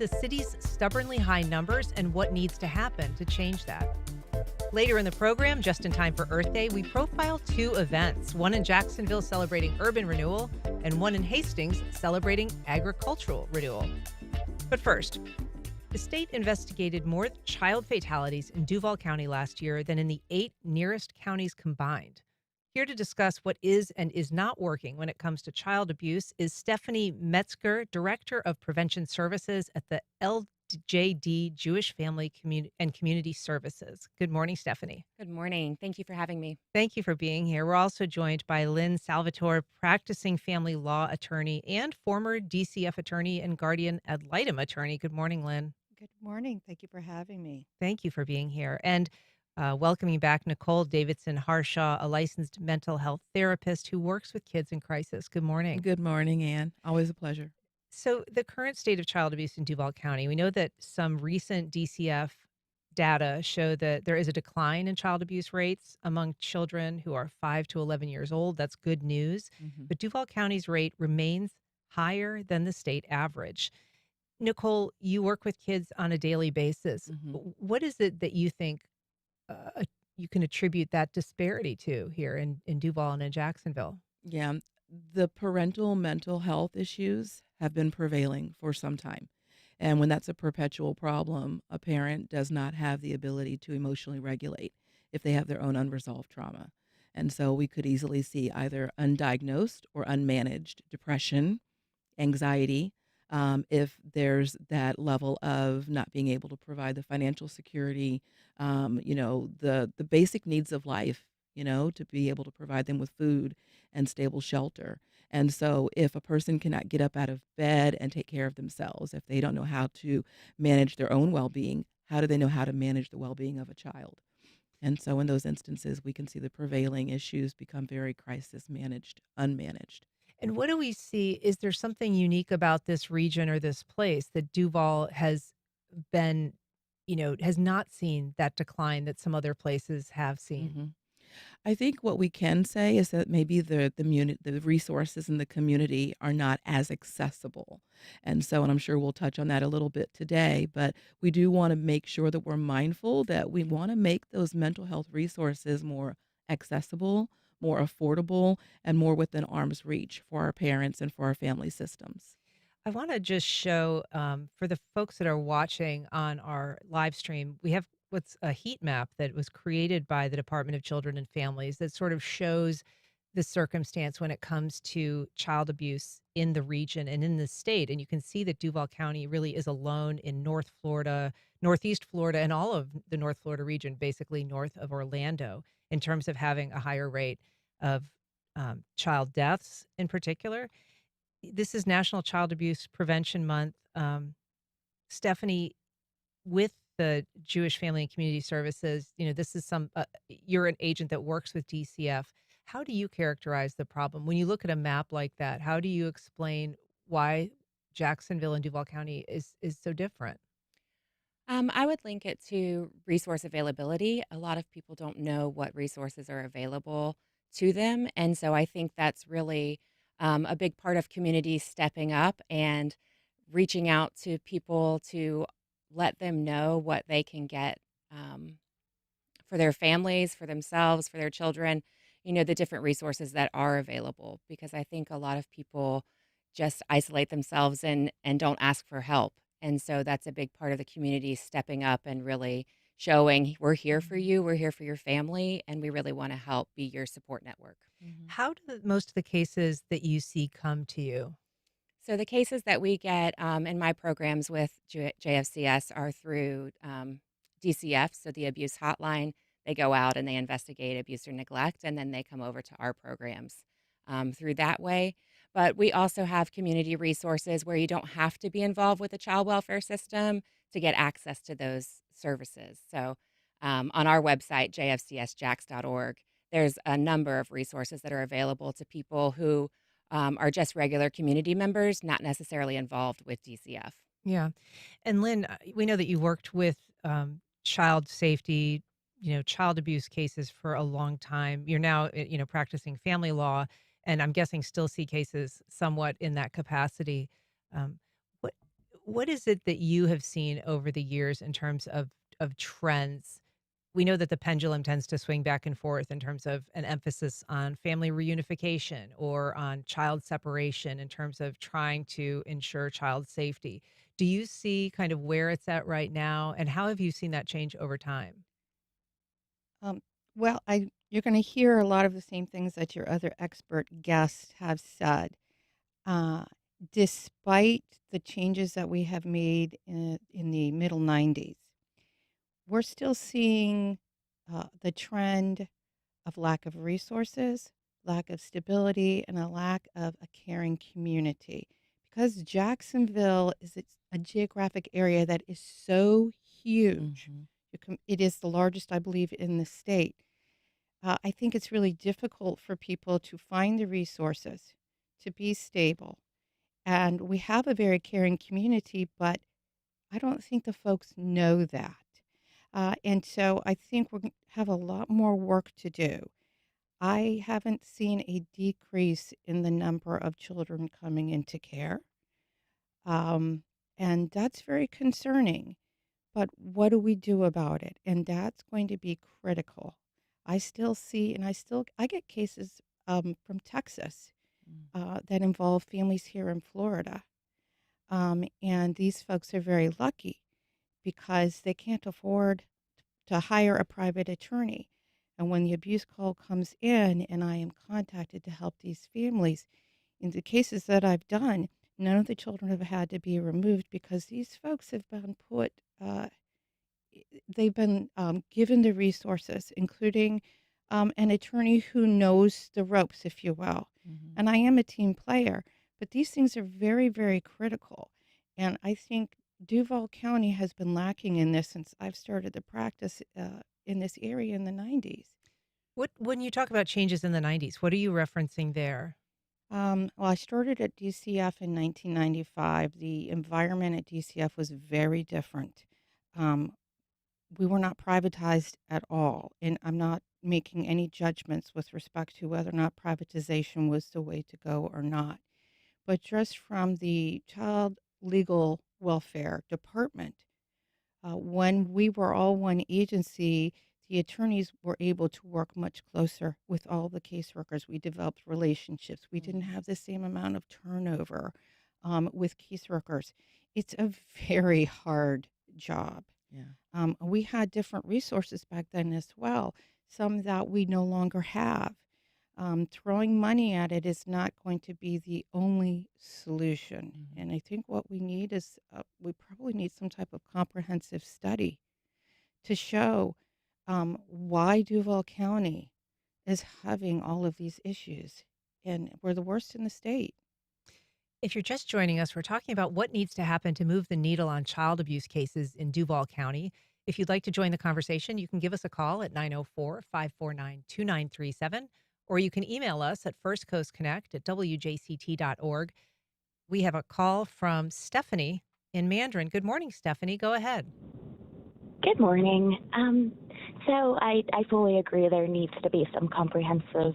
the city's stubbornly high numbers and what needs to happen to change that. Later in the program, just in time for Earth Day, we profile two events, one in Jacksonville celebrating urban renewal and one in Hastings celebrating agricultural renewal. But first, the state investigated more child fatalities in Duval County last year than in the 8 nearest counties combined. Here to discuss what is and is not working when it comes to child abuse is Stephanie Metzger, Director of Prevention Services at the LJD Jewish Family and Community Services. Good morning, Stephanie. Good morning. Thank you for having me. Thank you for being here. We're also joined by Lynn Salvatore, practicing family law attorney and former DCF attorney and guardian ad litem attorney. Good morning, Lynn. Good morning. Thank you for having me. Thank you for being here. And welcoming back Nicole Davidson Harshaw, a licensed mental health therapist who works with kids in crisis. Good morning. Good morning, Ann. Always a pleasure. So, the current state of child abuse in Duval County, we know that some recent DCF data show that there is a decline in child abuse rates among children who are 5 to 11 years old. That's good news. Mhm. But Duval County's rate remains higher than the state average. Nicole, you work with kids on a daily basis. Mhm. What is it that you think you can attribute that disparity to here in Duval and in Jacksonville? Yeah, the parental mental health issues have been prevailing for some time. And when that's a perpetual problem, a parent does not have the ability to emotionally regulate if they have their own unresolved trauma. And so we could easily see either undiagnosed or unmanaged depression, anxiety, if there's that level of not being able to provide the financial security, the basic needs of life, to be able to provide them with food and stable shelter. And so if a person cannot get up out of bed and take care of themselves, if they don't know how to manage their own well-being, how do they know how to manage the well-being of a child? And so in those instances, we can see the prevailing issues become very crisis managed, unmanaged. And what do we see? Is there something unique about this region or this place that Duval has been, has not seen that decline that some other places have seen? Mhm. I think what we can say is that maybe the resources in the community are not as accessible. And I'm sure we'll touch on that a little bit today, but we do want to make sure that we're mindful that we want to make those mental health resources more accessible, more affordable, and more within arm's reach for our parents and for our family systems. I want to just show for the folks that are watching on our live stream, we have what's a heat map that was created by the Department of Children and Families that sort of shows the circumstance when it comes to child abuse in the region and in the state. And you can see that Duval County really is alone in North Florida, Northeast Florida, and all of the North Florida region, basically north of Orlando, in terms of having a higher rate of child deaths in particular. This is National Child Abuse Prevention Month. Stephanie, with the Jewish Family and Community Services, this is you're an agent that works with DCF. How do you characterize the problem? When you look at a map like that, how do you explain why Jacksonville and Duval County is so different? I would link it to resource availability. A lot of people don't know what resources are available to them. And so I think that's really a big part of communities stepping up and reaching out to people to let them know what they can get um, for their families, for themselves, for their children, the different resources that are available. Because I think a lot of people just isolate themselves and don't ask for help. And so that's a big part of the community stepping up and really showing we're here for Mhm. you, we're here for your family, and we really want to help be your support network. Mhm. How do most of the cases that you see come to you? So the cases that we get in my programs with JFCS are through DCF, so the abuse hotline. They go out and they investigate abuse or neglect, and then they come over to our programs through that way. But we also have community resources where you don't have to be involved with the child welfare system to get access to those services. So on our website, jfcsjax.org, there's a number of resources that are available to people who are just regular community members, not necessarily involved with DCF. Yeah. And Lynn, we know that you worked with child safety, child abuse cases for a long time. You're now, practicing family law, and I'm guessing still see cases somewhat in that capacity. Um, what What is it that you have seen over the years in terms of trends? We know that the pendulum tends to swing back and forth in terms of an emphasis on family reunification or on child separation in terms of trying to ensure child safety. Do you see kind of where it's at right now, and how have you seen that change over time? Um, well, you're going to hear a lot of the same things that your other expert guests have said. Uh, Despite the changes that we have made in the middle 90s, we're still seeing the trend of lack of resources, lack of stability, and a lack of a caring community. Because Jacksonville is a geographic area that is so huge, Mhm. it is the largest, I believe, in the state. I think it's really difficult for people to find the resources to be stable. And we have a very caring community, but I don't think the folks know that. And so I think we have a lot more work to do. I haven't seen a decrease in the number of children coming into care. Um, and that's very concerning. But what do we do about it? And that's going to be critical. I still see, and I get cases from Texas Mm. that involve families here in Florida. And these folks are very lucky because they can't afford to hire a private attorney. And when the abuse call comes in and I am contacted to help these families, in the cases that I've done, none of the children have had to be removed because these folks have been they've been given the resources, including an attorney who knows the ropes, if you will. Mhm. And I am a team player, but these things are very, very critical. And I think Duval County has been lacking in this since I've started the practice in this area in the 90s. What when you talk about changes in the 90s, what are you referencing there? Well, I started at DCF in 1995. The environment at DCF was very different. Um, we were not privatized at all. And I'm not making any judgments with respect to whether or not privatization was the way to go or not. But just from the child legal welfare department, when we were all one agency, the attorneys were able to work much closer with all the caseworkers. We developed relationships. We didn't Mhm. have the same amount of turnover with caseworkers. It's a very hard job. Yeah. We had different resources back then as well, some that we no longer have. Throwing money at it is not going to be the only solution. Mhm. And I think what we need is we probably need some type of comprehensive study to show why Duval County is having all of these issues. And we're the worst in the state. If you're just joining us, we're talking about what needs to happen to move the needle on child abuse cases in Duval County. If you'd like to join the conversation, you can give us a call at 904-549-2937, or you can email us at firstcoastconnect@wjct.org. We have a call from Stephanie in Mandarin. Good morning, Stephanie. Go ahead. Good morning. So I fully agree there needs to be some comprehensive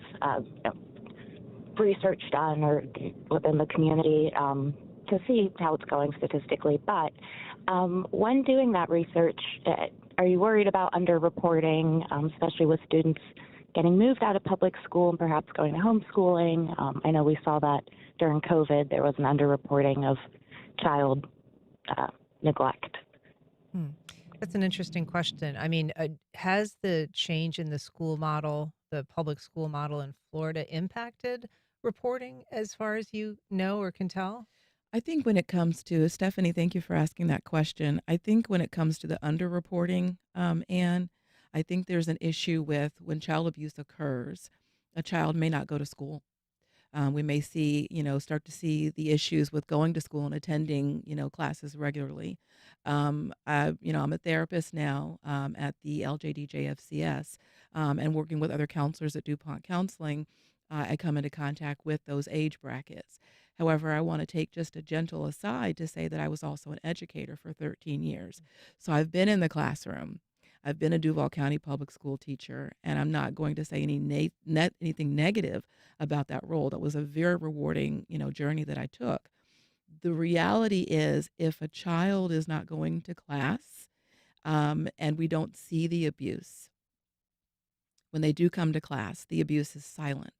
research done or within the community to see how it's going statistically. But when doing that research, are you worried about underreporting, especially with students getting moved out of public school and perhaps going to homeschooling? I know we saw that during COVID, there was an underreporting of child uh, neglect. Hmm. That's an interesting question. I mean, has the change in the school model, the public school model in Florida, impacted reporting as far as you know or can tell? I think when it comes to Stephanie, thank you for asking that question. I think when it comes to the underreporting, and I think there's an issue with when child abuse occurs, a child may not go to school. We may see, start to see the issues with going to school and attending, classes regularly. I'm a therapist now at the LJDJFCS and working with other counselors at DuPont Counseling. I come into contact with those age brackets. However, I want to take just a gentle aside to say that I was also an educator for 13 years. So I've been in the classroom. I've been a Duval County public school teacher, and I'm not going to say anything negative about that role. That was a very rewarding, journey that I took. The reality is, if a child is not going to class, and we don't see the abuse, when they do come to class, the abuse is silent.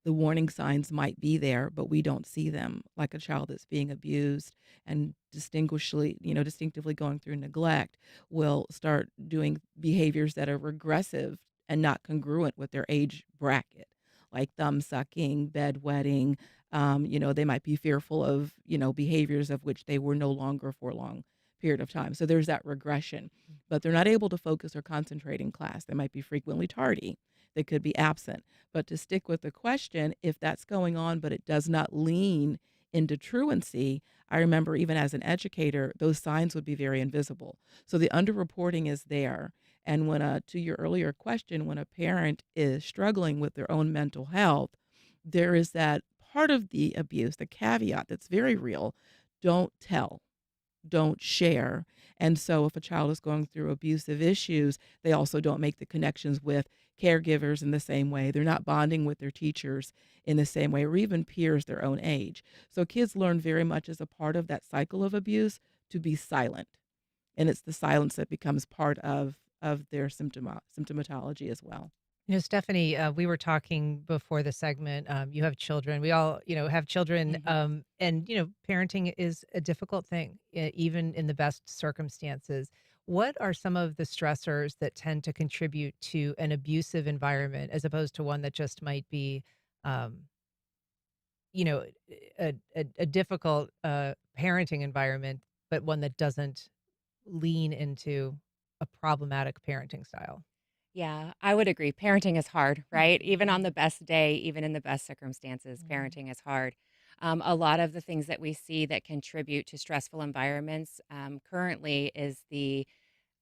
The warning signs might be there, but we don't see them, like a child that's being abused and distinctively going through neglect will start doing behaviors that are regressive and not congruent with their age bracket, like thumb sucking, bedwetting. They might be fearful of, behaviors of which they were no longer for a long period of time. So there's that regression, but they're not able to focus or concentrate in class. They might be frequently tardy. They could be absent. But to stick with the question, if that's going on, but it does not lean into truancy, I remember even as an educator, those signs would be very invisible. So the underreporting is there. And to your earlier question, when a parent is struggling with their own mental health, there is that part of the abuse, the caveat that's very real: don't tell, don't share. And so if a child is going through abusive issues, they also don't make the connections with caregivers in the same way. They're not bonding with their teachers in the same way, or even peers their own age. So kids learn very much as a part of that cycle of abuse to be silent. And it's the silence that becomes part of their symptomatology as well. Stephanie, we were talking before the segment. You have children. We all, have children. Mhm. And, parenting is a difficult thing, even in the best circumstances. What are some of the stressors that tend to contribute to an abusive environment as opposed to one that just might be, um, you know, a difficult parenting environment, but one that doesn't lean into a problematic parenting style? Yeah, I would agree. Parenting is hard, right? Even on Mhm. the best day, even in the best circumstances, Mhm. parenting is hard. A lot of the things that we see that contribute to stressful environments currently is the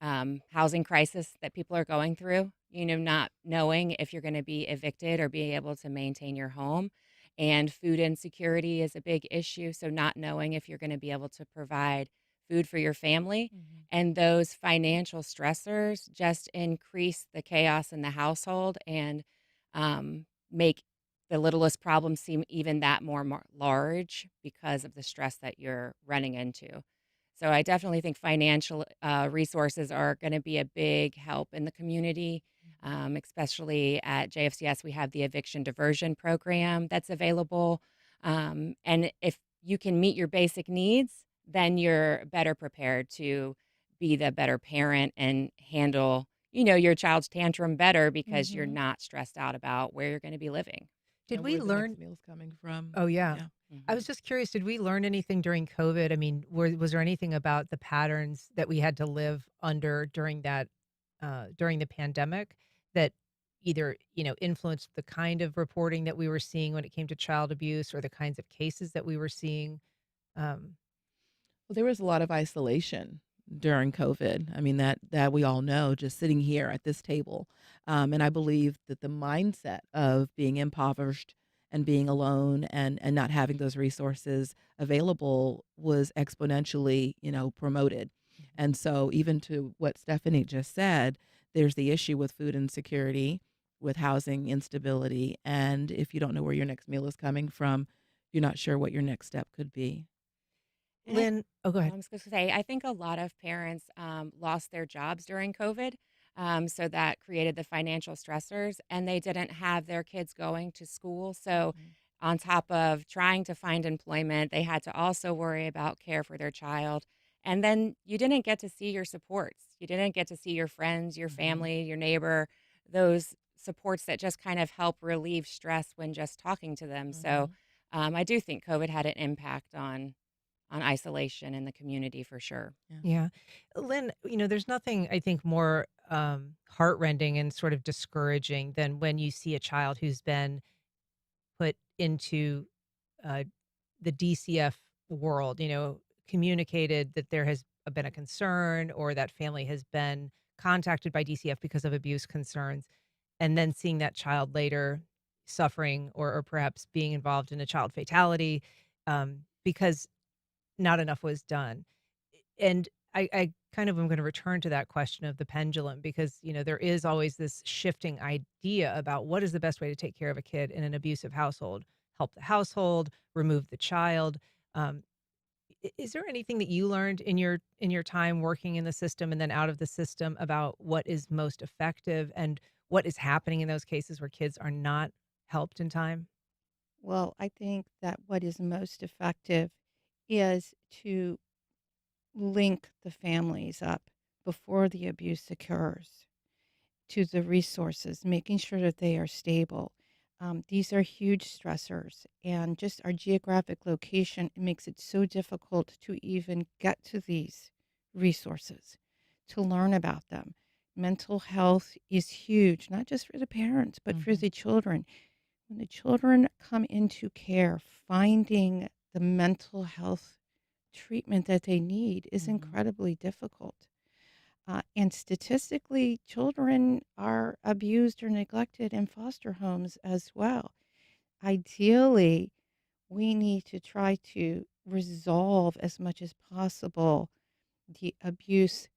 housing crisis that people are going through, not knowing if you're going to be evicted or being able to maintain your home. And food insecurity is a big issue. So, not knowing if you're going to be able to provide food for your family. Mhm. And those financial stressors just increase the chaos in the household and make the littlest problem seem even that more large because of the stress that you're running into. So I definitely think financial resources are going to be a big help in the community, especially at JFCS. We have the eviction diversion program that's available. And if you can meet your basic needs, then you're better prepared to be the better parent and handle, your child's tantrum better because you're Mhm. not stressed out about where you're going to be living. Did And we where the next learn meal's coming from. Oh, yeah. Yeah. I was Mhm. just curious, did we learn anything during COVID? I mean, was there anything about the patterns that we had to live under during the pandemic that either, influenced the kind of reporting that we were seeing when it came to child abuse or the kinds of cases that we were seeing? Um, Well, there was a lot of isolation during COVID. I mean, that we all know, just sitting here at this table. And I believe that the mindset of being impoverished and being alone and not having those resources available was exponentially, promoted. And so even to what Stephanie just said, there's the issue with food insecurity, with housing instability, and if you don't know where your next meal is coming from, you're not sure what your next step could be. And I Lynn, oh, go Oh, ahead. I was going to say, I think a lot of parents lost their jobs during COVID. So that created the financial stressors, and they didn't have their kids going to school. So, Mhm. on top of trying to find employment, they had to also worry about care for their child. And then you didn't get to see your supports. You didn't get to see your friends, your Mhm. family, your neighbor, those supports that just kind of help relieve stress when just talking to them. So, Mhm. I do think COVID had an impact on isolation in the community for sure. Yeah. Yeah. Lynn, there's nothing I think more heartrending and sort of discouraging than when you see a child who's been put into uh, the DCF world, communicated that there has been a concern or that family has been contacted by DCF because of abuse concerns, and then seeing that child later suffering or perhaps being involved in a child fatality because not enough was done. And I kind of am going to return to that question of the pendulum because, there is always this shifting idea about what is the best way to take care of a kid in an abusive household. Help the household, remove the child. Um, Is there anything that you learned in your time working in the system and then out of the system about what is most effective and what is happening in those cases where kids are not helped in time? Well, I think that what is most effective is to link the families up before the abuse occurs to the resources, making sure that they are stable. These are huge stressors, and just our geographic location makes it so difficult to even get to these resources, to learn about them. Mental health is huge, not just for the parents, but for Mhm. the children. When the children come into care, finding the mental health treatment that they need is Mhm. incredibly difficult. And statistically, children are abused or neglected in foster homes as well. Ideally, we need to try to resolve as much as possible the abuse,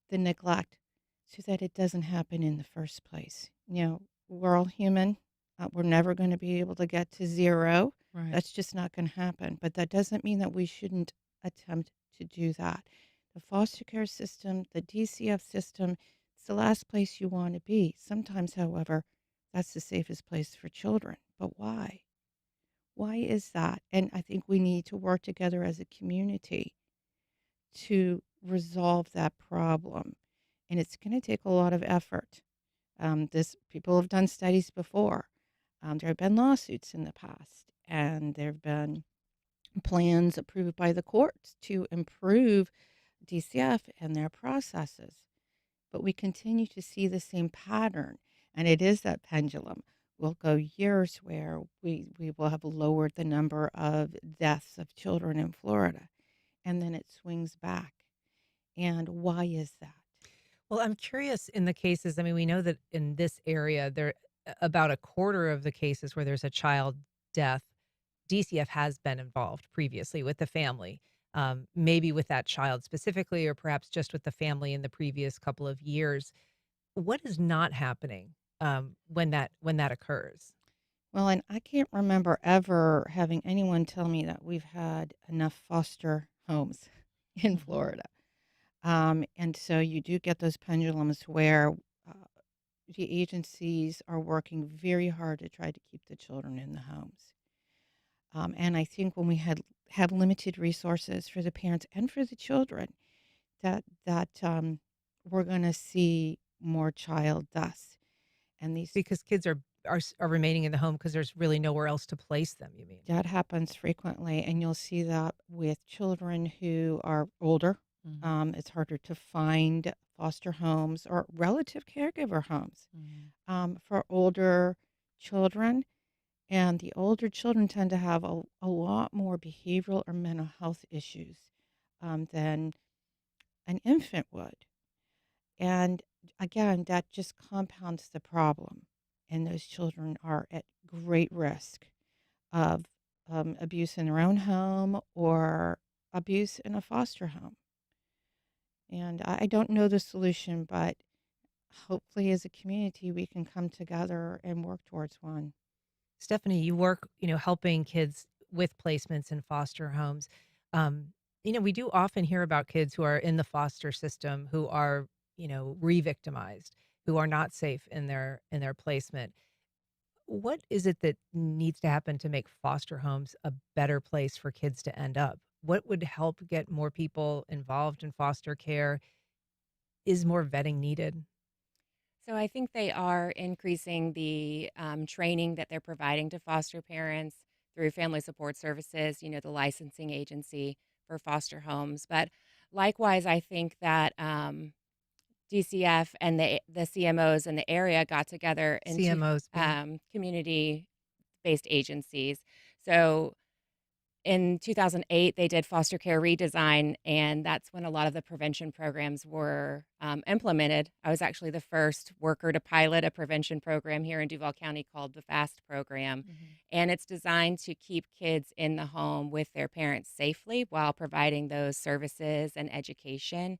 the neglect, so that it doesn't happen in the first place. We're all human. We're never going to be able to get to zero. Right. That's just not going to happen. But that doesn't mean that we shouldn't attempt to do that. The foster care system, the DCF system, it's the last place you want to be. Sometimes, however, that's the safest place for children. But why? Why is that? And I think we need to work together as a community to resolve that problem. And it's going to take a lot of effort. This People have done studies before. There have been lawsuits in the past, and there have been plans approved by the courts to improve DCF and their processes. But we continue to see the same pattern, and it is that pendulum. We'll go years where we will have lowered the number of deaths of children in Florida, and then it swings back. And why is that? Well, I'm curious in the cases, I mean, we know that in this area, about a quarter of the cases where there's a child death, DCF has been involved previously with the family, maybe with that child specifically, or perhaps just with the family in the previous couple of years. What is not happening when that occurs? Well, and I can't remember ever having anyone tell me that we've had enough foster homes in Mhm. Florida. And so you do get those pendulums where uh, the agencies are working very hard to try to keep the children in the homes. And I think when we have limited resources for the parents and for the children, that we're going to see more child deaths. And Because kids are remaining in the home because there's really nowhere else to place them. You mean? that happens frequently, and you'll see that with children who are older. Mhm. It's harder to find foster homes or relative caregiver homes Mhm. for older children. And the older children tend to have a lot more behavioral or mental health issues than an infant would. And again, that just compounds the problem. And those children are at great risk of abuse in their own home or abuse in a foster home. And I don't know the solution, but hopefully as a community, we can come together and work towards one. Stephanie, you work, helping kids with placements in foster homes. We do often hear about kids who are in the foster system who are, re-victimized, who are not safe in their placement. What is it that needs to happen to make foster homes a better place for kids to end up? What would help get more people involved in foster care? Is more vetting needed? So I think they are increasing the training that they're providing to foster parents through family support services, the licensing agency for foster homes. But likewise, I think that DCF and the CMOs in the area got together into CMOs being community based agencies. So in 2008, they did foster care redesign, and that's when a lot of the prevention programs were implemented. I was actually the first worker to pilot a prevention program here in Duval County called the FAST program. Mhm. And it's designed to keep kids in the home with their parents safely while providing those services and education,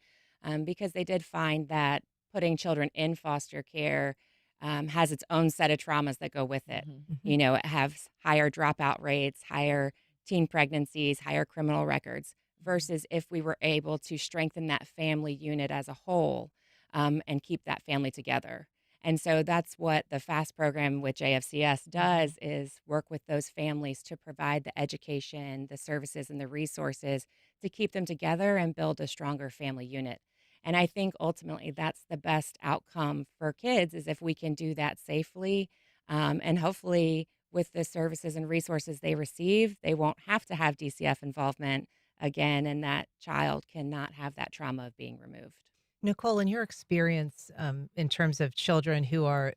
because they did find that putting children in foster care has its own set of traumas that go with it. Mhm. Mhm. It has higher dropout rates, higher teen pregnancies, higher criminal records. versus if we were able to strengthen that family unit as a whole, and keep that family together. And so that's what the FAST program with JFCS Mhm. does, is work with those families to provide the education, the services, and the resources to keep them together and build a stronger family unit. And I think ultimately that's the best outcome for kids, is if we can do that safely, and hopefully with the services and resources they receive, they won't have to have DCF involvement again, and that child cannot have that trauma of being removed. Nicole, in your experience, in terms of children who are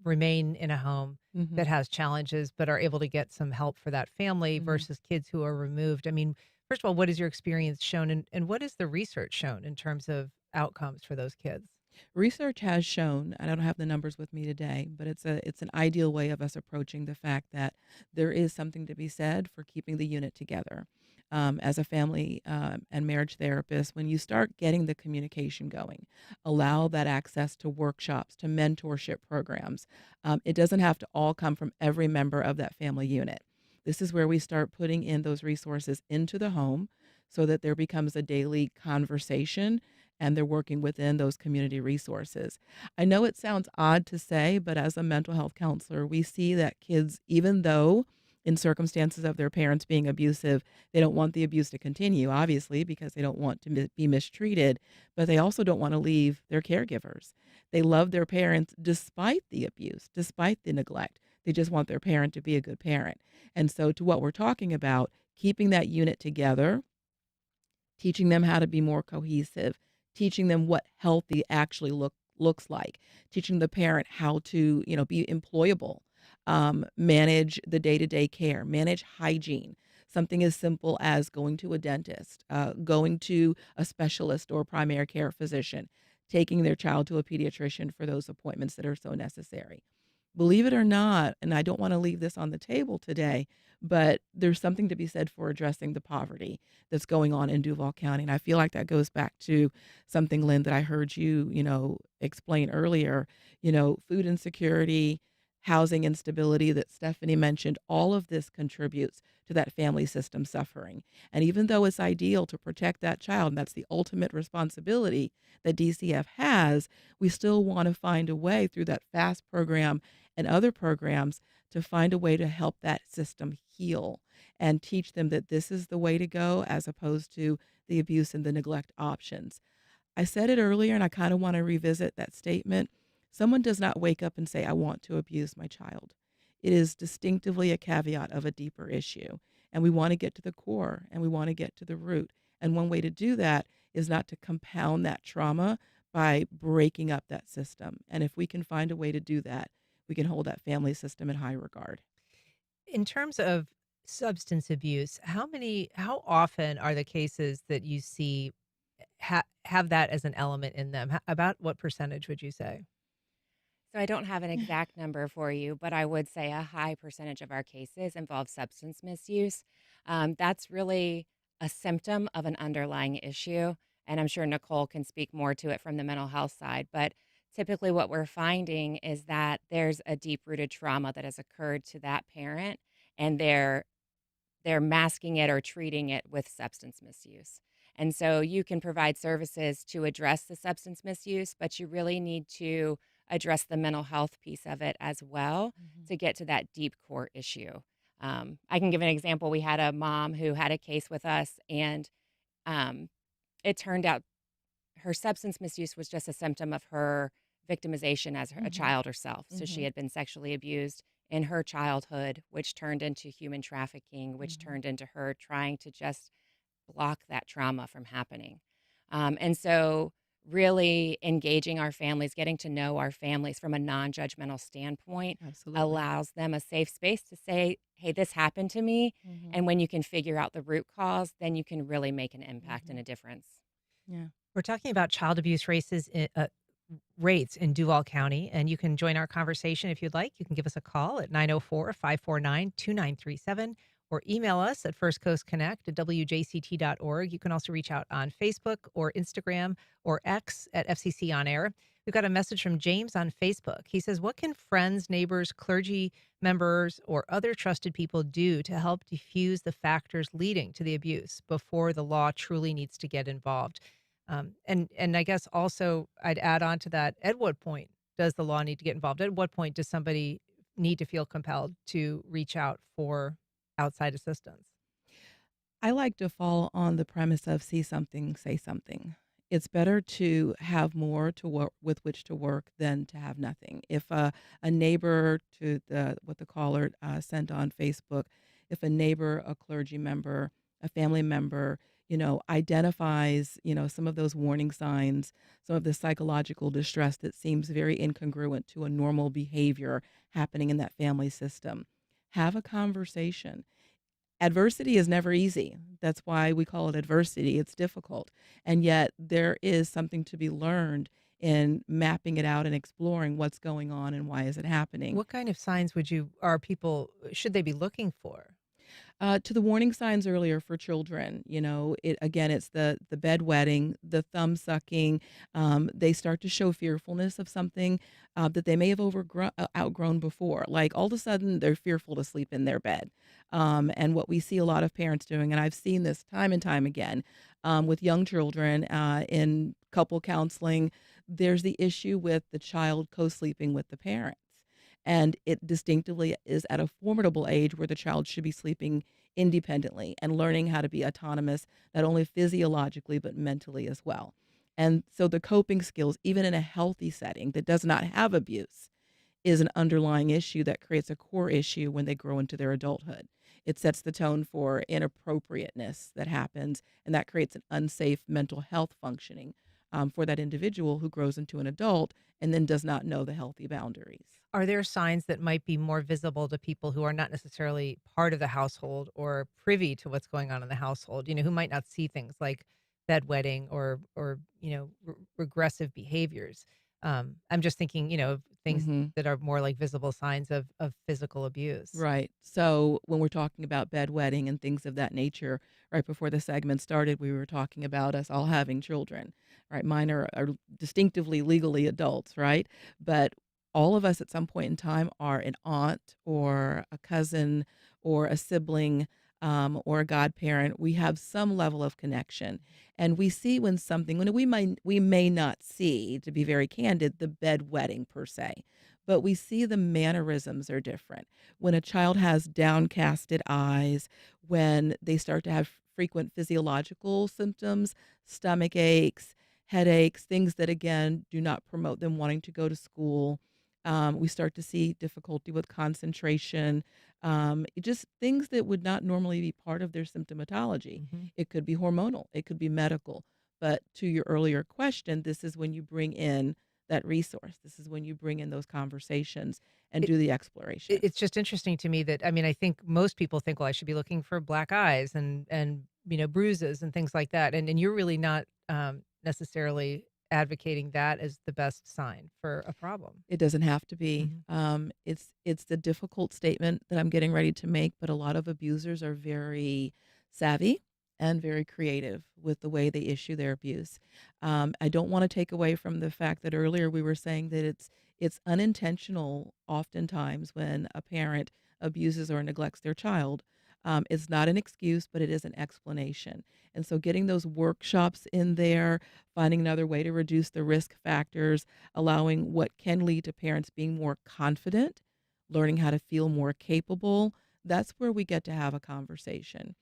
remain in a home Mhm. that has challenges but are able to get some help for that family Mhm. versus kids who are removed, I mean, first of all, what has your experience shown, and what has the research shown in terms of outcomes for those kids? Research has shown, I don't have the numbers with me today, but it's an ideal way of us approaching the fact that there is something to be said for keeping the unit together. As a family and marriage therapist, when you start getting the communication going, allow that access to workshops, to mentorship programs. It doesn't have to all come from every member of that family unit. This is where we start putting in those resources into the home so that there becomes a daily conversation and they're working within those community resources. I know it sounds odd to say, but as a mental health counselor, we see that kids, even though in circumstances of their parents being abusive, they don't want the abuse to continue, obviously, because they don't want to be mistreated, but they also don't want to leave their caregivers. They love their parents despite the abuse, despite the neglect. They just want their parent to be a good parent. And so, to what we're talking about, keeping that unit together, teaching them how to be more cohesive, teaching them what healthy actually looks like, teaching the parent how to, be employable, manage the day-to-day care, manage hygiene. Something as simple as going to a dentist, going to a specialist or primary care physician, taking their child to a pediatrician for those appointments that are so necessary. Believe it or not, and I don't want to leave this on the table today, but there's something to be said for addressing the poverty that's going on in Duval County. And I feel like that goes back to something, Lynn, that I heard you, explain earlier, food insecurity, housing instability that Stephanie mentioned, all of this contributes to that family system suffering. And even though it's ideal to protect that child, and that's the ultimate responsibility that DCF has, we still want to find a way through that FAST program and other programs to find a way to help that system heal and teach them that this is the way to go as opposed to the abuse and the neglect options. I said it earlier and I kind of want to revisit that statement. Someone does not wake up and say, I want to abuse my child. It is distinctively a caveat of a deeper issue. And we want to get to the core and we want to get to the root. And one way to do that is not to compound that trauma by breaking up that system. And if we can find a way to do that, we can hold that family system in high regard. In terms of substance abuse, how often are the cases that you see have that as an element in them? About what percentage would you say? So I don't have an exact number for you, but I would say a high percentage of our cases involve substance misuse. That's really a symptom of an underlying issue. And I'm sure Nicole can speak more to it from the mental health side. But typically, what we're finding is that there's a deep rooted trauma that has occurred to that parent, and they're masking it or treating it with substance misuse. And so you can provide services to address the substance misuse, but you really need to address the mental health piece of it as well Mhm. to get to that deep core issue. I can give an example. We had a mom who had a case with us, and um, it turned out her substance misuse was just a symptom of her victimization as a Mhm. child herself. So she Mhm. had been sexually abused in her childhood, which turned into human trafficking, which Mhm. turned into her trying to just block that trauma from happening. And so, really engaging our families, getting to know our families from a non judgmental standpoint Absolutely. allows them a safe space to say, hey, this happened to me. Mhm. And when you can figure out the root cause, then you can really make an impact and Mhm. a difference. Yeah. We're talking about child abuse rates in Duval County, and you can join our conversation if you'd like. You can give us a call at 904-549-2937, or email us at firstcoastconnect@wjct.org. You can also reach out on Facebook or Instagram or X at FCC On Air. We've got a message from James on Facebook. He says, what can friends, neighbors, clergy members, or other trusted people do to help diffuse the factors leading to the abuse before the law truly needs to get involved? And I guess also I'd add on to that, at what point does the law need to get involved? At what point does somebody need to feel compelled to reach out for outside assistance? I like to fall on the premise of see something, say something. It's better to have more to work with which to work than to have nothing. If a neighbor to the what the caller sent on Facebook, if a neighbor, a clergy member, a family member, identifies, some of those warning signs, some of the psychological distress that seems very incongruent to a normal behavior happening in that family system, have a conversation. Adversity is never easy. That's why we call it adversity. It's difficult. And yet there is something to be learned in mapping it out and exploring what's going on and why is it happening. What kind of signs should they be looking for? To the warning signs earlier for children, it's the bedwetting, the thumb sucking. They start to show fearfulness of something that they may have outgrown before. Like all of a sudden, they're fearful to sleep in their bed. And what we see a lot of parents doing, and I've seen this time and time again with young children in couple counseling, there's the issue with the child co-sleeping with the parent. And it distinctively is at a formidable age where the child should be sleeping independently and learning how to be autonomous, not only physiologically, but mentally as well. And so the coping skills, even in a healthy setting that does not have abuse, is an underlying issue that creates a core issue when they grow into their adulthood. It sets the tone for inappropriateness that happens, and that creates an unsafe mental health functioning for that individual who grows into an adult and then does not know the healthy boundaries. Are there signs that might be more visible to people who are not necessarily part of the household or privy to what's going on in the household, who might not see things like bedwetting or regressive behaviors? I'm just thinking, of things hmm that are more like visible signs of physical abuse. Right. So when we're talking about bedwetting and things of that nature, right before the segment started, we were talking about us all having children, right? Mine are distinctively legally adults, right? But all of us at some point in time are an aunt or a cousin or a sibling or a godparent. We have some level of connection. And we see when we may not see, to be very candid, the bedwetting per se, but we see the mannerisms are different. When a child has downcasted eyes, when they start to have frequent physiological symptoms, stomach aches, headaches, things that again do not promote them wanting to go to school. We start to see difficulty with concentration, just things that would not normally be part of their symptomatology. Hmm. It could be hormonal, it could be medical. But to your earlier question, this is when you bring in that resource. This is when you bring in those conversations and do the exploration. It's just interesting to me that, I think most people think, well, I should be looking for black eyes and bruises and things like that, and you're really not necessarily advocating that as the best sign for a problem. It doesn't have to be. Mhm. It's the difficult statement that I'm getting ready to make, but a lot of abusers are very savvy and very creative with the way they issue their abuse. I don't want to take away from the fact that earlier we were saying that it's unintentional oftentimes when a parent abuses or neglects their child. It's not an excuse, but it is an explanation. And so getting those workshops in there, finding another way to reduce the risk factors, allowing what can lead to parents being more confident, learning how to feel more capable, that's where we get to have a conversation.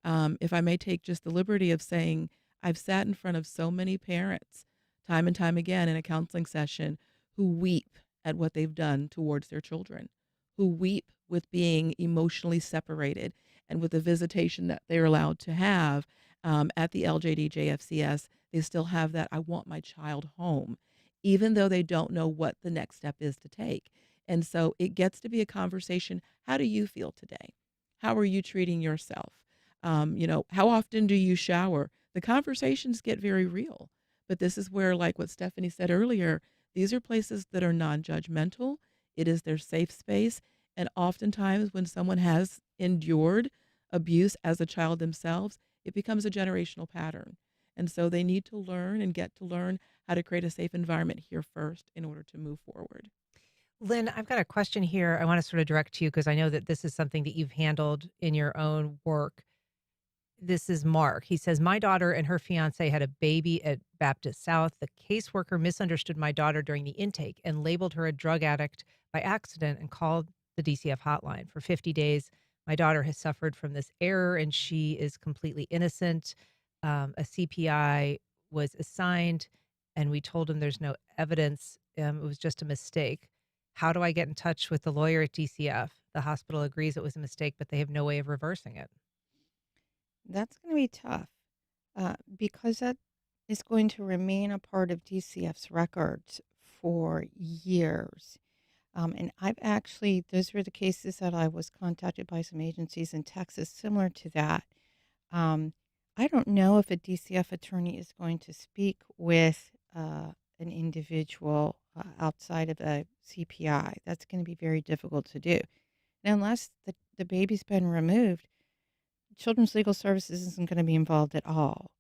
If I may take just the liberty of saying, I've sat in front of so many parents time and time again in a counseling session who weep at what they've done towards their children, who weep with being emotionally separated and with the visitation that they're allowed to have at the LJD JFCS. They still have that, I want my child home, even though they don't know what the next step is to take. And so it gets to be a conversation. How do you feel today? How are you treating yourself? How often do you shower? The conversations get very real. But this is where, like what Stephanie said earlier, these are places that are non-judgmental. It is their safe space. And oftentimes when someone has endured abuse as a child themselves, it becomes a generational pattern. And so they need to learn and get to learn how to create a safe environment here first in order to move forward. Lynn, I've got a question here I want to sort of direct to you because I know that this is something that you've handled in your own work. This is Mark. He says, my daughter and her fiance had a baby at Baptist South. The caseworker misunderstood my daughter during the intake and labeled her a drug addict by accident and called the DCF hotline. For 50 days, my daughter has suffered from this error and she is completely innocent. A CPI was assigned and we told him there's no evidence. It was just a mistake. How do I get in touch with the lawyer at DCF? The hospital agrees it was a mistake, but they have no way of reversing it. That's going to be tough because that is going to remain a part of DCF's records for years. And I've actually, those were the cases that I was contacted by some agencies in Texas similar to that. I don't know if a DCF attorney is going to speak with an individual outside of a CPI. That's going to be very difficult to do. And unless the baby's been removed, Children's Legal Services isn't going to be involved at all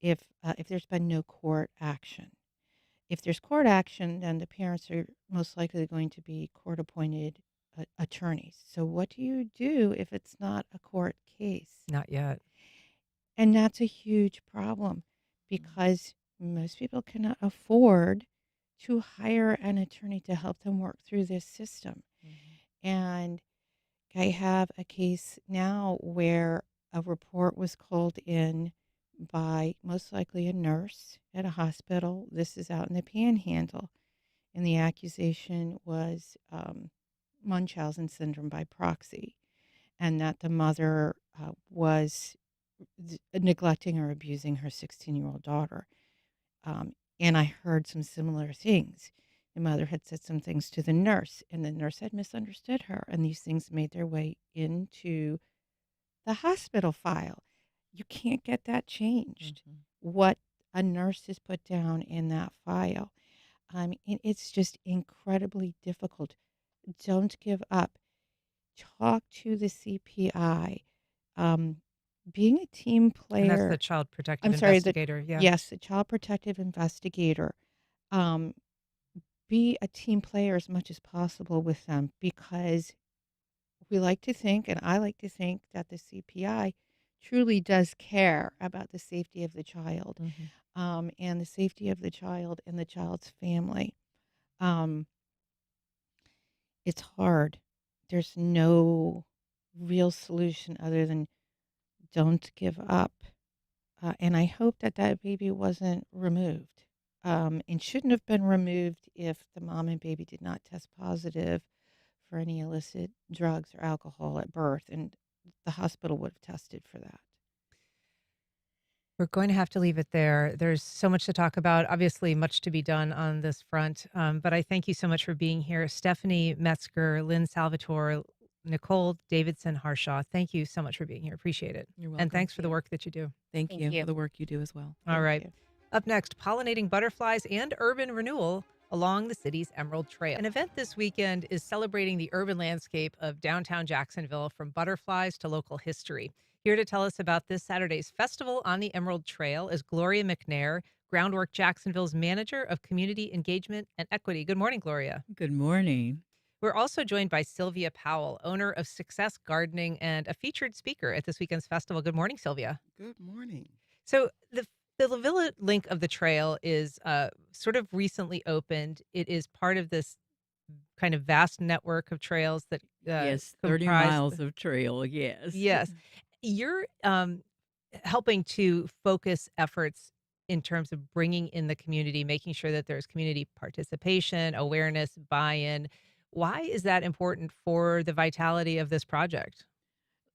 if there's been no court action. If there's court action, then the parents are most likely going to be court-appointed attorneys. So what do you do if it's not a court case? Not yet. And that's a huge problem because most people cannot afford to hire an attorney to help them work through this system. And I have a case now where a report was called in by most likely a nurse at a hospital. This is out in the Panhandle. And the accusation was Munchausen syndrome by proxy, and that the mother was neglecting or abusing her 16-year-old daughter. And I heard some similar things. The mother had said some things to the nurse, and the nurse had misunderstood her, and these things made their way into the hospital file. You can't get that changed. What a nurse has put down in that file. And it's just incredibly difficult. Don't give up. Talk to the CPI. Being a team And player. that's the child protective I'm sorry, investigator. Yeah. yes, the child protective investigator. Be a team player as much as possible with them because we like to think, and I like to think, that the CPI truly does care about the safety of the child and the safety of the child and the child's family. It's hard. There's no real solution other than don't give up. And I hope that that baby wasn't removed. And shouldn't have been removed if the mom and baby did not test positive for any illicit drugs or alcohol at birth, and the hospital would have tested for that. We're going to have to leave it there. There's so much to talk about. Obviously, much to be done on this front. But I thank you so much for being here. Stephanie Metzger, Lynn Salvatore, Nicole Davidson Harshaw, thank you so much for being here. Appreciate it. You're welcome. And thanks for the work that you do. Thank Thank you you. for the work you do as well. All Thank right. you. Up next, pollinating butterflies and urban renewal along the city's Emerald Trail. An event this weekend is celebrating the urban landscape of downtown Jacksonville, from butterflies to local history. Here to tell us about this Saturday's festival on the Emerald Trail is Gloria McNair, Groundwork Jacksonville's Manager of Community Engagement and Equity. Good morning, Gloria. Good morning. We're also joined by Sylvia Powell, owner of Success Gardening and a featured speaker at this weekend's festival. Good morning, Sylvia. Good morning. So the La Villa link of the trail is sort of recently opened. It is part of this kind of vast network of trails that Yes, 30 comprise miles of trail, yes. Yes. You're helping to focus efforts in terms of bringing in the community, making sure that there's community participation, awareness, buy-in. Why is that important for the vitality of this project?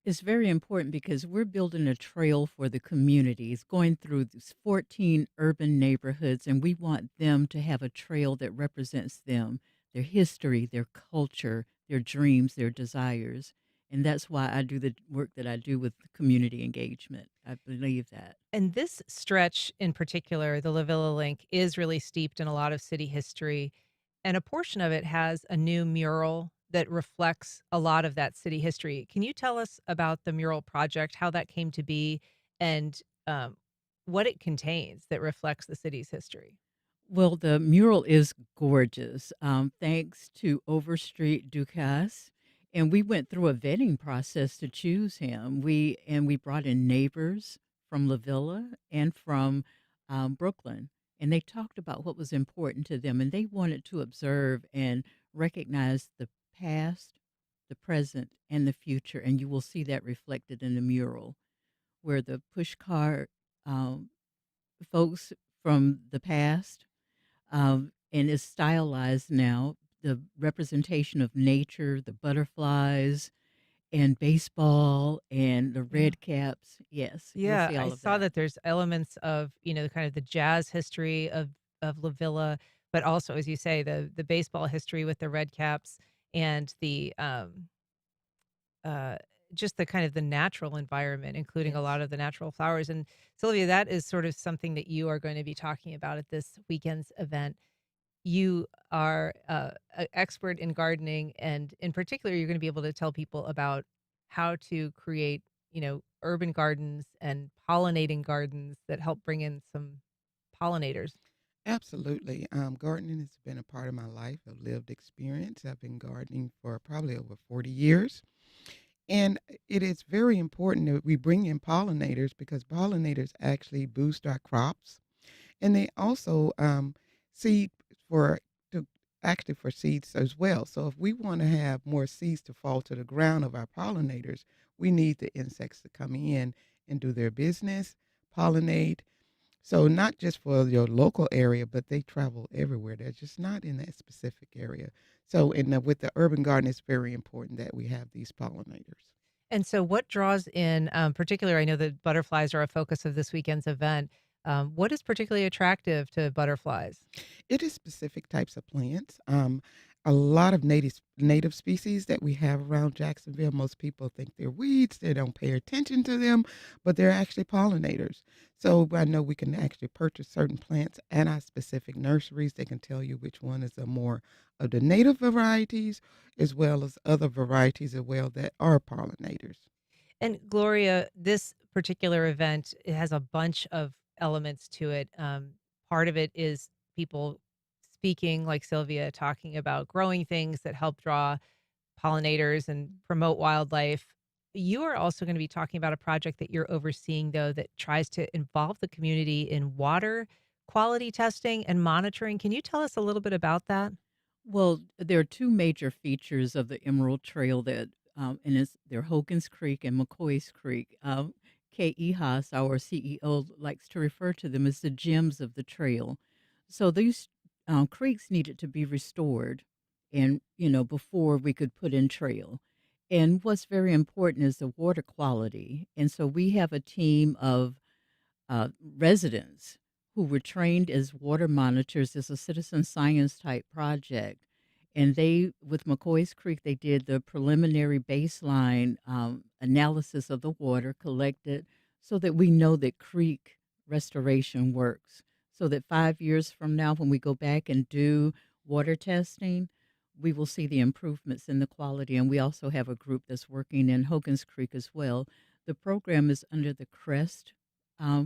It's very important because we're building a trail for the communities, going through these 14 urban neighborhoods, and we want them to have a trail that represents them, their history, their culture, their dreams, their desires. And that's why I do the work that I do with community engagement. I believe that. And this stretch in particular, the La Villa Link, is really steeped in a lot of city history. And a portion of it has a new mural that reflects a lot of that city history. Can you tell us about the mural project, how that came to be, and what it contains that reflects the city's history? Well, the mural is gorgeous, thanks to Overstreet Ducasse, and we went through a vetting process to choose him. We brought in neighbors from La Villa and from Brooklyn, and they talked about what was important to them, and they wanted to observe and recognize the past, the present, and the future, and you will see that reflected in the mural, where the pushcart um, folks from the past and is stylized now. The representation of nature, the butterflies, and baseball, and the Yeah. red caps. Yes, you'll Yeah, see I all of saw that. that there's elements of, kind of the jazz history of La Villa, but also, as you say, the baseball history with the Red Caps and the uh just the kind of the natural environment, including a lot Yes. of the natural flowers. And Sylvia, that is sort of something that you are going to be talking about at this weekend's event. You are an expert in gardening, and in particular, you're going to be able to tell people about how to create, urban gardens and pollinating gardens that help bring in some pollinators. Absolutely. Gardening has been a part of my life, of lived experience. I've been gardening for probably over 40 years. And it is very important that we bring in pollinators because pollinators actually boost our crops. And they also seed for to actually for seeds as well. So if we want to have more seeds to fall to the ground of our pollinators, we need the insects to come in and do their business, pollinate. So not just for your local area, but they travel everywhere. They're just not in that specific area. So with the urban garden, it's very important that we have these pollinators. And so, what draws in, particular, I know that butterflies are a focus of this weekend's event. What is particularly attractive to butterflies? It is specific types of plants. A lot of native species that we have around Jacksonville. Most people think they're weeds. They don't pay attention to them, but they're actually pollinators. So I know we can actually purchase certain plants at our specific nurseries. They can tell you which one is a more of the native varieties, as well as other varieties as well that are pollinators. And Gloria, this particular event, it has a bunch of elements to it. Part of it is people speaking, like Sylvia, talking about growing things that help draw pollinators and promote wildlife. You are also going to be talking about a project that you're overseeing, though, that tries to involve the community in water quality testing and monitoring. Can you tell us a little bit about that? Well, there are two major features of the Emerald Trail that, and they're Hogan's Creek and McCoy's Creek. Kay Ehas, our CEO, likes to refer to them as the gems of the trail. So these creeks needed to be restored, and before we could put in trail. And what's very important is the water quality. And so we have a team of residents who were trained as water monitors as a citizen science type project. And with McCoy's Creek, they did the preliminary baseline analysis of the water collected so that we know that creek restoration works. So that 5 years from now, when we go back and do water testing, we will see the improvements in the quality. And we also have a group that's working in Hogan's Creek as well. The program is under the CREST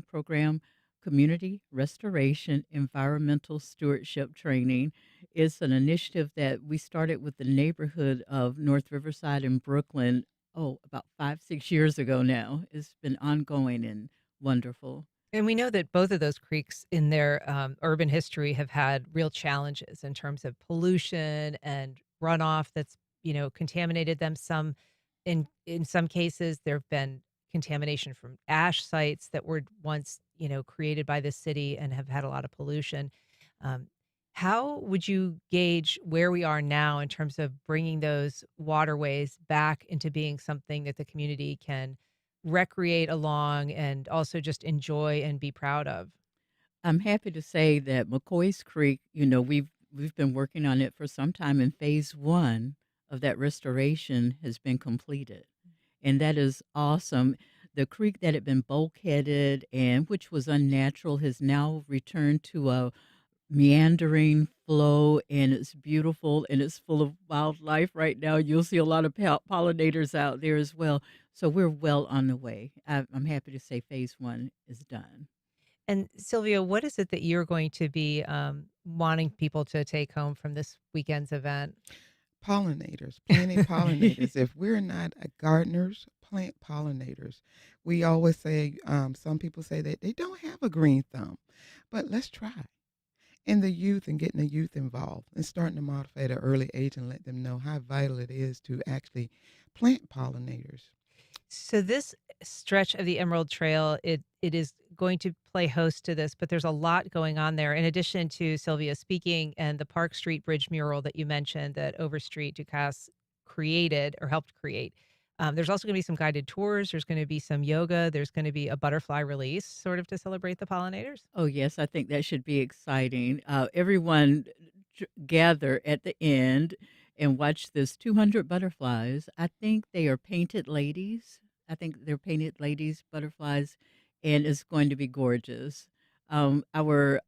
program, Community Restoration Environmental Stewardship Training. It's an initiative that we started with the neighborhood of North Riverside in Brooklyn, about 5, 6 years ago now. It's been ongoing and wonderful. And we know that both of those creeks in their urban history have had real challenges in terms of pollution and runoff that's, contaminated them. In some cases, there have been contamination from ash sites that were once, created by the city and have had a lot of pollution. Um, how would you gauge where we are now in terms of bringing those waterways back into being something that the community can recreate along and also just enjoy and be proud of? I'm happy to say that McCoy's Creek, we've been working on it for some time, and phase one of that restoration has been completed. And that is awesome. The creek that had been bulkheaded and which was unnatural has now returned to a meandering flow, and it's beautiful and it's full of wildlife right now. You'll see a lot of pollinators out there as well. So we're well on the way. I'm happy to say phase one is done. And Sylvia, what is it that you're going to be wanting people to take home from this weekend's event? Pollinators, planting pollinators. If we're not gardeners, plant pollinators. We always say, some people say that they don't have a green thumb, but let's try. And the youth and getting the youth involved and starting to modify at an early age and let them know how vital it is to actually plant pollinators. So this stretch of the Emerald Trail, it is going to play host to this, but there's a lot going on there. In addition to Sylvia speaking and the Park Street Bridge mural that you mentioned that Overstreet Ducasse created or helped create. There's also going to be some guided tours. There's going to be some yoga. There's going to be a butterfly release, sort of to celebrate the pollinators. Oh, yes, I think that should be exciting. Everyone gather at the end and watch this 200 butterflies. I think they are painted ladies. I think they're painted ladies butterflies, and it's going to be gorgeous. Our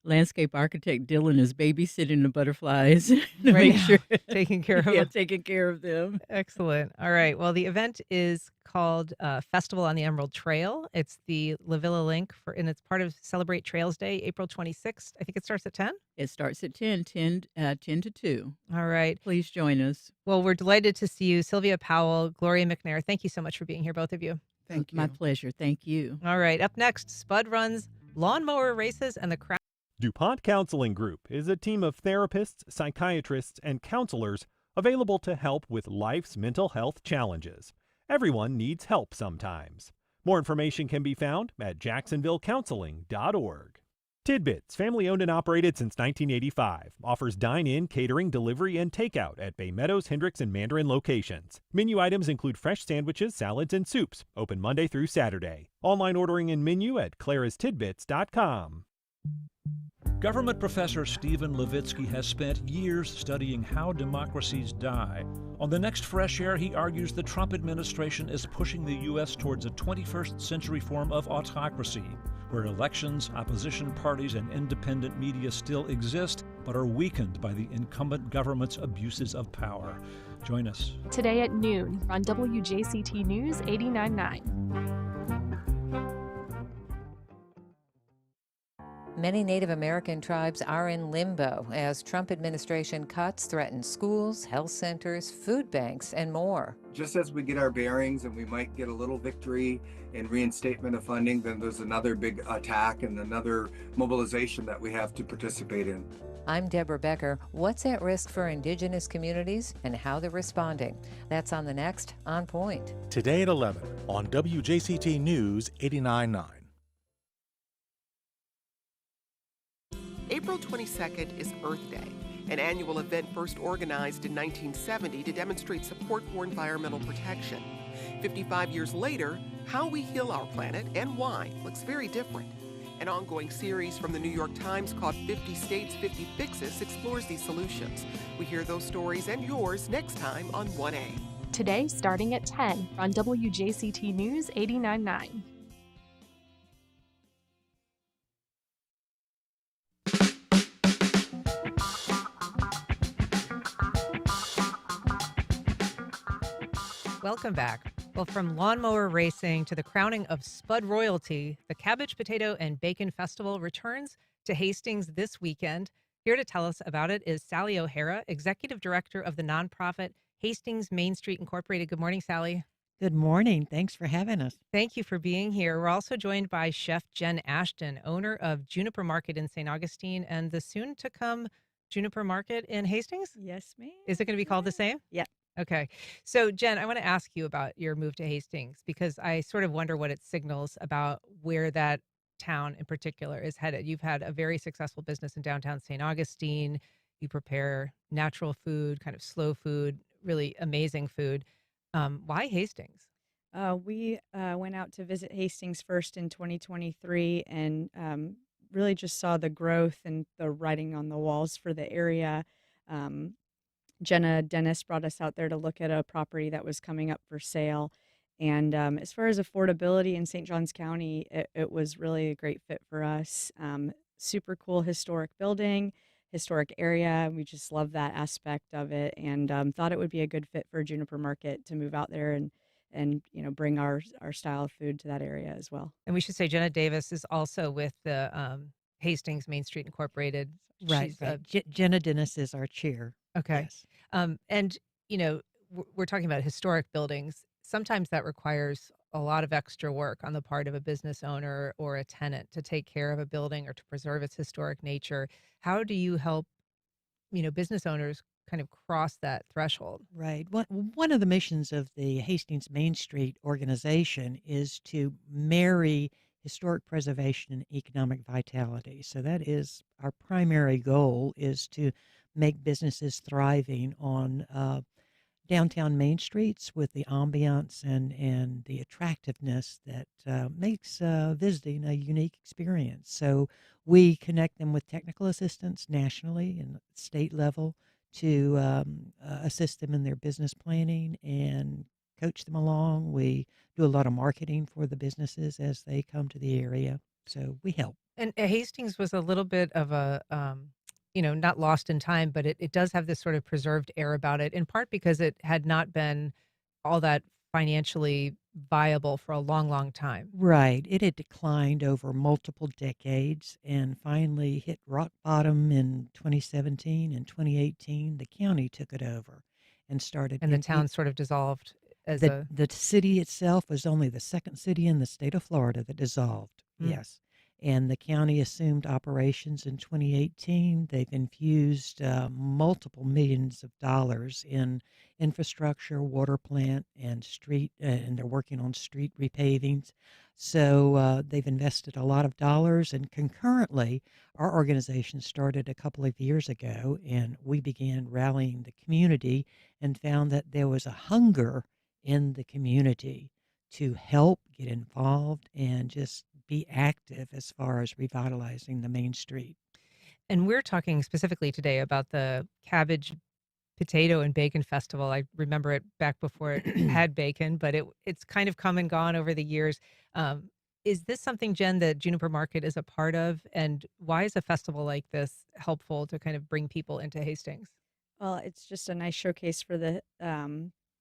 landscape architect Dylan is babysitting the butterflies to Right make now, sure, taking care of yeah, them. taking care of them. Excellent. All right. Well, the event is called Festival on the Emerald Trail. It's the La Villa link and it's part of Celebrate Trails Day, April 26th. I think it starts at 10. It starts at 10 to 2. All right. Please join us. Well, we're delighted to see you, Sylvia Powell, Gloria McNair. Thank you so much for being here, both of you. Thank My you. pleasure. Thank you. All right. Up next, Spud runs lawnmower races and the crowd. DuPont Counseling Group is a team of therapists, psychiatrists, and counselors available to help with life's mental health challenges. Everyone needs help sometimes. More information can be found at jacksonvillecounseling.org. Tidbits, family owned and operated since 1985, offers dine-in, catering, delivery, and takeout at Bay Meadows, Hendricks, and Mandarin locations. Menu items include fresh sandwiches, salads, and soups, open Monday through Saturday. Online ordering and menu at clarastidbits.com. Government professor Stephen Levitsky has spent years studying how democracies die. On the next Fresh Air, he argues the Trump administration is pushing the U.S. towards a 21st century form of autocracy, where elections, opposition parties, and independent media still exist, but are weakened by the incumbent government's abuses of power. Join us today at noon on WJCT News 89.9. Many Native American tribes are in limbo as Trump administration cuts threaten schools, health centers, food banks, and more. Just as we get our bearings and we might get a little victory in reinstatement of funding, then there's another big attack and another mobilization that we have to participate in. I'm Deborah Becker. What's at risk for Indigenous communities and how they're responding? That's on the next On Point. Today at 11 on WJCT News 89.9. April 22nd is Earth Day, an annual event first organized in 1970 to demonstrate support for environmental protection. 55 years later, how we heal our planet and why looks very different. An ongoing series from the New York Times called 50 States, 50 Fixes explores these solutions. We hear those stories and yours next time on 1A. Today, starting at 10 on WJCT News 89.9. Welcome back. Well, from lawnmower racing to the crowning of Spud royalty, the Cabbage, Potato, and Bacon Festival returns to Hastings this weekend. Here to tell us about it is Sally O'Hara, Executive Director of the nonprofit Hastings Main Street Incorporated. Good morning, Sally. Good morning. Thanks for having us. Thank you for being here. We're also joined by Chef Jen Ashton, owner of Juniper Market in St. Augustine and the soon-to-come Juniper Market in Hastings? Yes, ma'am. Is it going to be called the same? Yeah. Okay. So, Jen, I want to ask you about your move to Hastings because I sort of wonder what it signals about where that town in particular is headed. You've had a very successful business in downtown St. Augustine. You prepare natural food, kind of slow food, really amazing food. Why Hastings? We went out to visit Hastings first in 2023 and really just saw the growth and the writing on the walls for the area. Jenna Dennis brought us out there to look at a property that was coming up for sale. And as far as affordability in St. Johns County, it was really a great fit for us. super cool historic building, historic area. We just love that aspect of it, and thought it would be a good fit for Juniper Market to move out there and bring our style of food to that area as well. And we should say Jenna Davis is also with the Hastings Main Street Incorporated. Right, She's right. Jenna Dennis is our chair. okay. Yes. And we're talking about historic buildings. Sometimes that requires a lot of extra work on the part of a business owner or a tenant to take care of a building or to preserve its historic nature. How do you help, business owners kind of cross that threshold? Right. One of the missions of the Hastings Main Street organization is to marry historic preservation and economic vitality. So that is our primary goal, is to make businesses thriving on downtown main streets with the ambiance and the attractiveness that makes visiting a unique experience. So we connect them with technical assistance nationally and state level to assist them in their business planning and coach them along. We do a lot of marketing for the businesses as they come to the area. So we help. And Hastings was a little bit of a, not lost in time, but it does have this sort of preserved air about it, in part because it had not been all that financially viable for a long, long time. Right. It had declined over multiple decades and finally hit rock bottom in 2017 and 2018. The county took it over and started. And the town sort of dissolved as the city itself was only the second city in the state of Florida that dissolved. Yes. And the county assumed operations in 2018. They've infused multiple millions of dollars in infrastructure, water plant, and street, and they're working on street repavings. So they've invested a lot of dollars. And concurrently, our organization started a couple of years ago, and we began rallying the community and found that there was a hunger in the community to help get involved and just be active as far as revitalizing the main street. And we're talking specifically today about the Cabbage, Potato, and Bacon Festival. I remember it back before it had bacon, but it's kind of come and gone over the years. Is this something, Jen, that Juniper Market is a part of? And why is a festival like this helpful to kind of bring people into Hastings? Well, it's just a nice showcase for the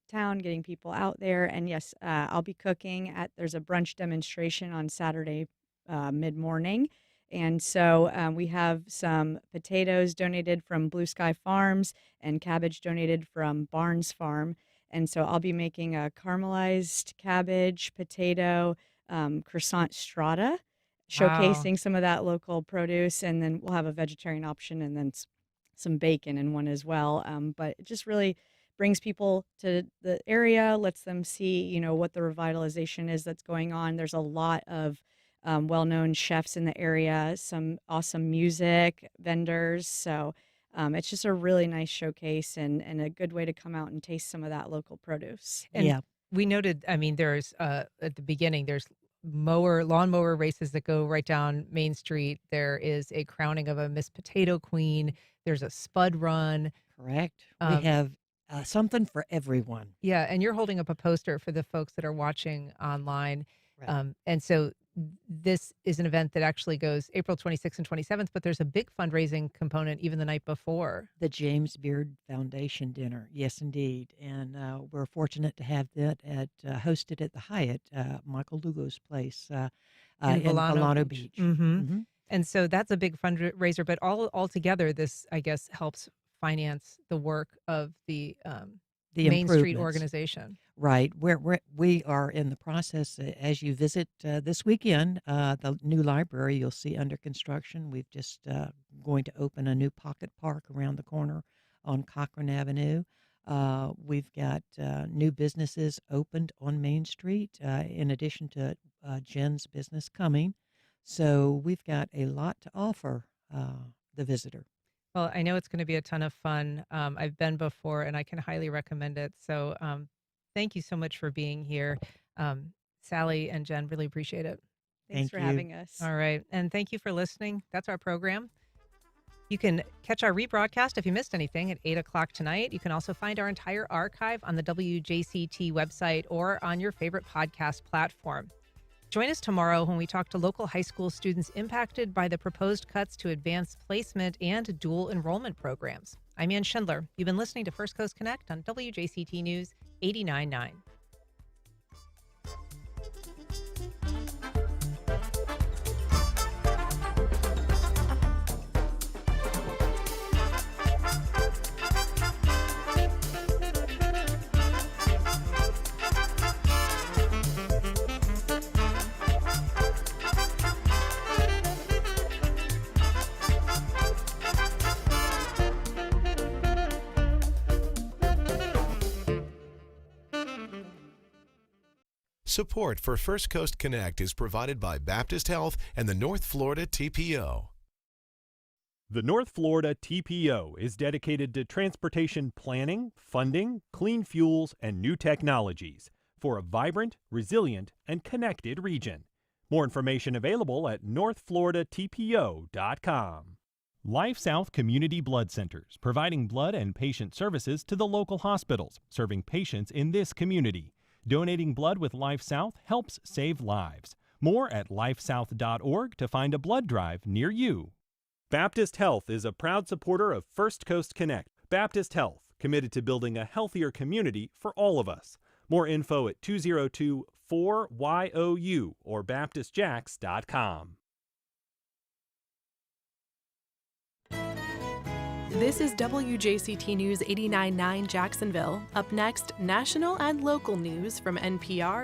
town, getting people out there. And yes, I'll be cooking there's a brunch demonstration on Saturday mid-morning. And so we have some potatoes donated from Blue Sky Farms and cabbage donated from Barnes Farm. And so I'll be making a caramelized cabbage, potato, croissant strata, showcasing some of that local produce. And then we'll have a vegetarian option and then some bacon in one as well. But it just really brings people to the area, lets them see, what the revitalization is that's going on. There's a lot of well-known chefs in the area, some awesome music vendors. So it's just a really nice showcase and a good way to come out and taste some of that local produce. And we noted, there's at the beginning, there's lawnmower races that go right down Main Street. There is a crowning of a Miss Potato Queen. There's a spud run. Correct. We have something for everyone. Yeah, and you're holding up a poster for the folks that are watching online. Right. And so this is an event that actually goes April 26th and 27th, but there's a big fundraising component even the night before. The James Beard Foundation dinner. Yes, indeed. And we're fortunate to have that hosted at the Hyatt, Michael Lugo's place in Volano Beach. Mm-hmm. And so that's a big fundraiser, but all together, this, I guess, helps finance the work of the Main Street organization. Right. We are in the process, as you visit this weekend, the new library you'll see under construction. We've just going to open a new pocket park around the corner on Cochran Avenue. We've got new businesses opened on Main Street, in addition to Jen's business coming. So we've got a lot to offer the visitor. Well, I know it's going to be a ton of fun. I've been before, and I can highly recommend it. So thank you so much for being here. Sally and Jen, really appreciate it. Thanks for having us. All right. And thank you for listening. That's our program. You can catch our rebroadcast if you missed anything at 8 o'clock tonight. You can also find our entire archive on the WJCT website or on your favorite podcast platform. Join us tomorrow when we talk to local high school students impacted by the proposed cuts to advanced placement and dual enrollment programs. I'm Ann Schindler. You've been listening to First Coast Connect on WJCT News 89.9. Support for First Coast Connect is provided by Baptist Health and the North Florida TPO. The North Florida TPO is dedicated to transportation planning, funding, clean fuels, and new technologies for a vibrant, resilient, and connected region. More information available at northfloridatpo.com. Life South Community Blood Centers, providing blood and patient services to the local hospitals, serving patients in this community. Donating blood with Life South helps save lives. More at lifesouth.org to find a blood drive near you. Baptist Health is a proud supporter of First Coast Connect. Baptist Health, committed to building a healthier community for all of us. More info at 202-4YOU or baptistjacks.com. This is WJCT News 89.9 Jacksonville. Up next, national and local news from NPR